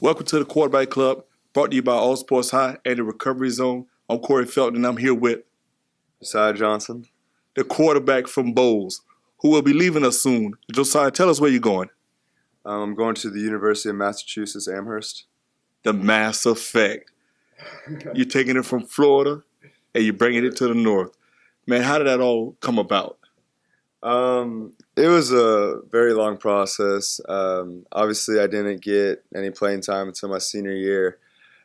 Welcome to the Quarterback Club, brought to you by All Sports High and the Recovery Zone. I'm Corey Felton, and I'm here with Josiah Johnson, the quarterback from Bowles, who will be leaving us soon. Josiah, tell us where you're going. I'm going to the University of Massachusetts, Amherst. The Mass Effect. You're taking it from Florida, and you're bringing it to the North. Man, how did that all come about? It was a very long process. Obviously, I didn't get any playing time until my senior year.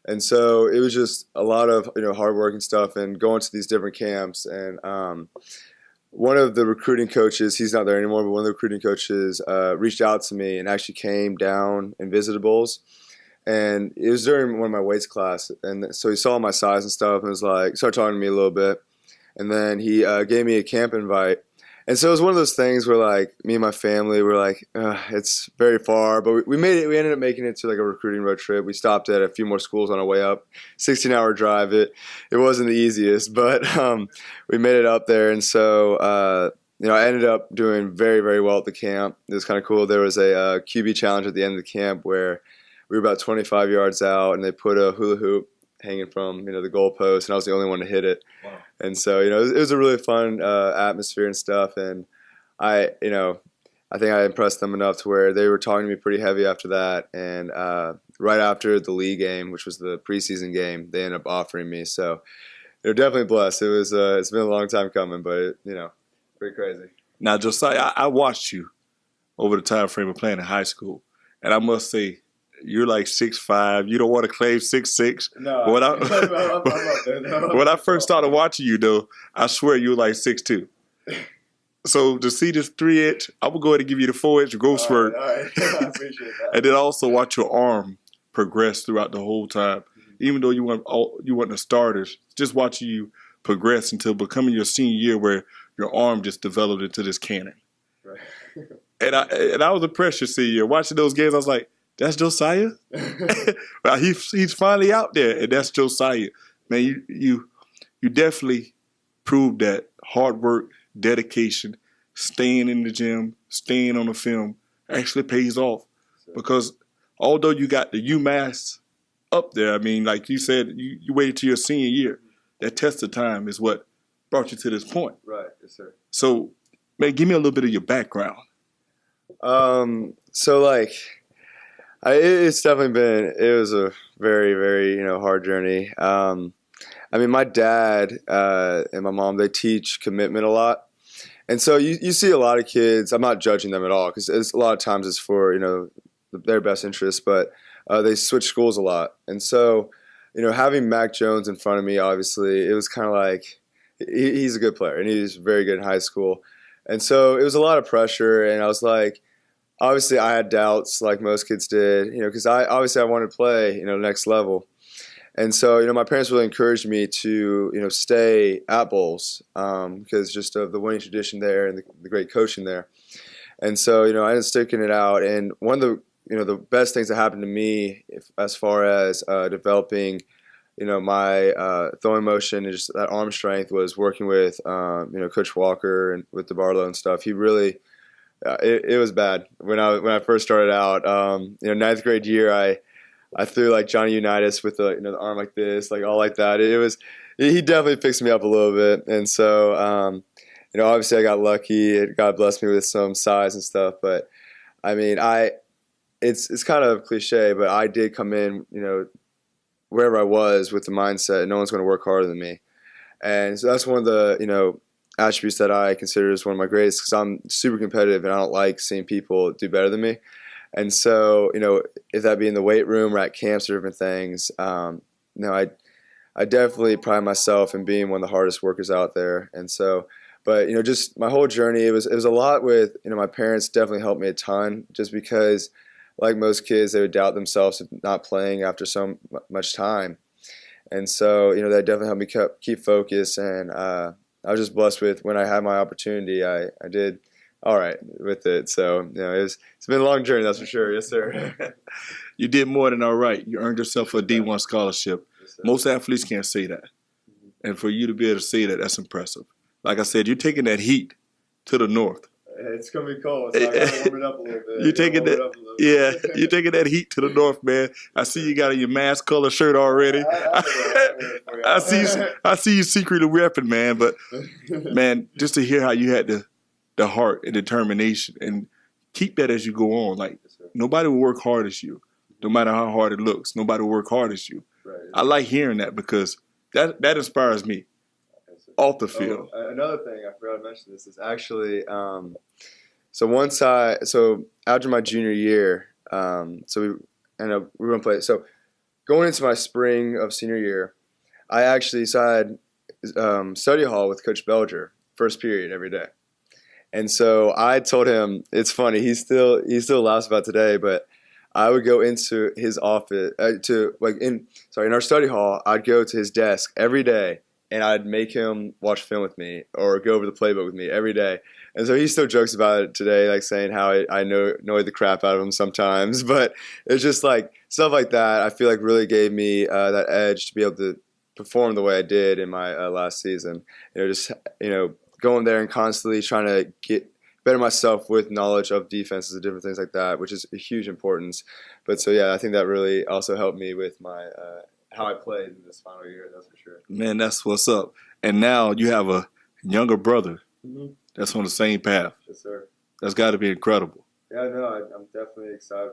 And so it was just a lot of hard work and stuff and going to these different camps. And one of the recruiting coaches, he's not there anymore, but one of the recruiting coaches reached out to me and actually came down and visited Bowles. And it was during one of my weights class. And so he saw my size and stuff and was like, started talking to me a little bit. And then he gave me a camp invite. And so it was one of those things where, like, me and my family were like, it's very far. But we made it. We ended up making it to, like, a recruiting road trip. We stopped at a few more schools on our way up. 16-hour drive. It wasn't the easiest, but we made it up there. And so, I ended up doing very, very well at the camp. It was kind of cool. There was a QB challenge at the end of the camp where we were about 25 yards out, and they put a hula hoop hanging from the goalpost, and I was the only one to hit it. Wow. And so it was a really fun atmosphere and stuff, and I think I impressed them enough to where they were talking to me pretty heavy after that. And right after the league game, which was the preseason game, they ended up offering me. So they're definitely blessed. It was it's been a long time coming, but pretty crazy. Now, Josiah, I watched you over the time frame of playing in high school, and I must say, you're like 6'5". You don't want to claim 6'6". No, When I'm up there, though. When I first started watching you, though, I swear you were like 6'2". So to see this 3-inch, I'm going to go ahead and give you the 4-inch growth spurt. All right. I appreciate that. And then also watch your arm progress throughout the whole time. Even though you weren't the starters, just watching you progress until becoming your senior year where your arm just developed into this cannon. Right. And I was impressed your senior year. Watching those games, I was like, that's Josiah? Well, he's finally out there, and that's Josiah. Man, you definitely proved that hard work, dedication, staying in the gym, staying on the film actually pays off. Because although you got the UMass up there, I mean, like you said, you waited till your senior year. That test of time is what brought you to this point. Right, yes, sir. So, man, give me a little bit of your background. It's definitely it was a very, very, hard journey. My dad and my mom, they teach commitment a lot. And so you see a lot of kids, I'm not judging them at all because a lot of times it's for, their best interests, but they switch schools a lot. And so, having Mac Jones in front of me, obviously, it was kind of like he's a good player and he's very good in high school. And so it was a lot of pressure, and I was like, obviously, I had doubts like most kids did, because I wanted to play, next level. And so, my parents really encouraged me to, stay at Bowles because just of the winning tradition there and the great coaching there. And so, I ended up sticking it out. And one of the best things that happened to me as far as developing, my throwing motion and just that arm strength was working with, Coach Walker and with DeBarlow and stuff. He really... It was bad when I first started out. Ninth grade year, I threw like Johnny Unitas with the arm like this, like all like that. He definitely fixed me up a little bit, and so obviously I got lucky. God blessed me with some size and stuff, but I mean it's kind of cliche, but I did come in wherever I was with the mindset no one's going to work harder than me, and so that's one of the attributes that I consider as one of my greatest because I'm super competitive and I don't like seeing people do better than me. And so, if that be in the weight room or at camps or different things, I definitely pride myself in being one of the hardest workers out there. And so, but, just my whole journey, it was a lot with, my parents definitely helped me a ton just because like most kids, they would doubt themselves of not playing after so much time. And so, that definitely helped me keep focus, and I was just blessed with when I had my opportunity, I did all right with it. So, it's been a long journey, that's for sure. Yes, sir. You did more than all right. You earned yourself a D1 scholarship. Yes, most athletes can't say that. And for you to be able to say that, that's impressive. Like I said, you're taking that heat to the North. It's gonna be cold, so I gotta warm it up a little bit. You're taking you're taking that heat to the north, man. I see you got your mask color shirt already. I see you secretly repping, man. But man, just to hear how you had the heart and determination, and keep that as you go on. Like nobody will work hard as you, no matter how hard it looks. Nobody will work hard as you. Right. I like hearing that because that inspires me off the field. Another thing I forgot to mention this is actually so after my junior year, we were gonna play. So going into my spring of senior year, I had study hall with Coach Belger first period every day, and so I told him, it's funny, he still laughs about today, but I would go into his office in our study hall. I'd go to his desk every day, and I'd make him watch film with me or go over the playbook with me every day. And so he still jokes about it today, like saying how I annoy the crap out of him sometimes. But it's just like stuff like that I feel like really gave me that edge to be able to perform the way I did in my last season. Going there and constantly trying to get better myself with knowledge of defenses and different things like that, which is a huge importance. But so, yeah, I think that really also helped me with my how I played in this final year, that's for sure. Man, that's what's up. And now you have a younger brother that's on the same path. Yes, sir. That's got to be incredible. Yeah, no, I'm definitely excited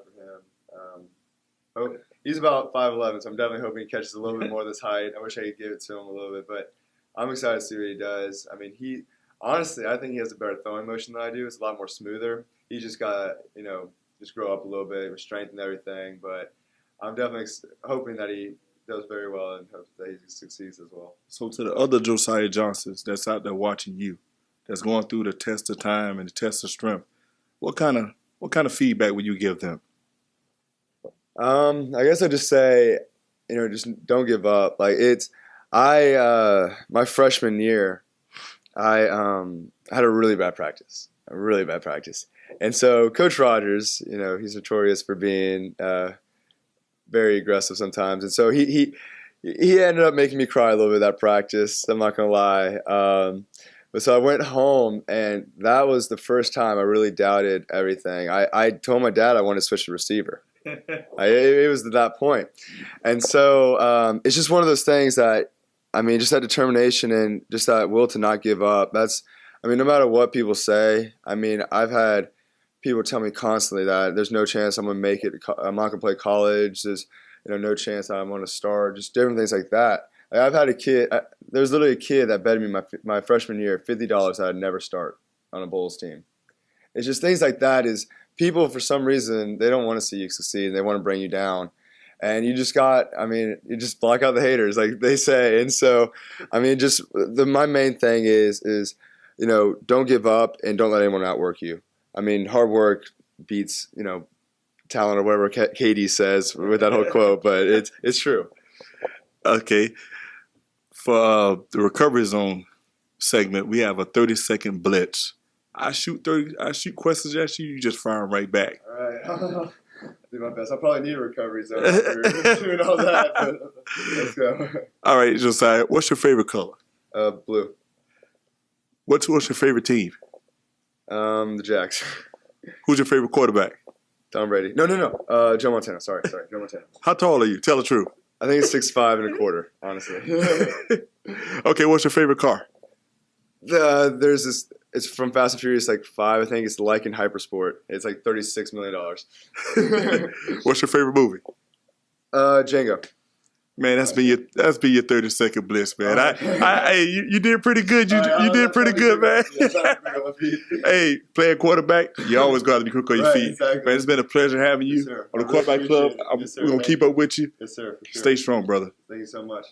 for him. He's about 5'11", so I'm definitely hoping he catches a little bit more of this height. I wish I could give it to him a little bit, but I'm excited to see what he does. I mean, honestly, I think he has a better throwing motion than I do. It's a lot more smoother. He just got to, just grow up a little bit with strength and everything. But I'm definitely hoping that he does very well and hope that he succeeds as well. So to the other Josiah Johnsons that's out there watching you, that's going through the test of time and the test of strength, what kind of feedback would you give them? I guess I'd just say, just don't give up. Like my freshman year, I had a really bad practice. And so Coach Rogers, he's notorious for being very aggressive sometimes. And so he ended up making me cry a little bit that practice. I'm not going to lie. But so I went home, and that was the first time I really doubted everything. I told my dad I wanted to switch to receiver. It was at that point. And so it's just one of those things that, just that determination and just that will to not give up. No matter what people say, I've had people tell me constantly that there's no chance I'm going to make it. I'm not going to play college. There's no chance I'm going to start. Just different things like that. I've had a kid. There was literally a kid that betted me my freshman year $50 that I'd never start on a Bulls team. It's just things like that. Is people for some reason they don't want to see you succeed. They want to bring you down. And you just you just block out the haters, like they say. And so, my main thing is don't give up and don't let anyone outwork you. Hard work beats, talent or whatever Katie says with that whole quote, but it's true. Okay. For the Recovery Zone segment, we have a 30-second blitz. I shoot questions at you, you just fire them right back. All right. I'll do my best. I'll probably need a recovery zone after doing all that, but let's go. All right, Josiah, what's your favorite color? Blue. What's your favorite team? The Jacks. Who's your favorite quarterback? Tom Brady. No. Joe Montana. Sorry, Joe Montana. How tall are you? Tell the truth. I think it's 6'5", honestly. Okay, what's your favorite car? There's this. It's from Fast and Furious 5. I think it's the Lycan Hypersport. It's like $36 million. What's your favorite movie? Django. Man, that's been your 30-second blitz, man. You did pretty good. You did pretty good, man. Hey, playing quarterback, you always got to be quick on your feet. Exactly. Man, it's been a pleasure having you on the Quarterback Club. We're gonna keep up with you. Yes, sir. For sure. Stay strong, brother. Thank you so much.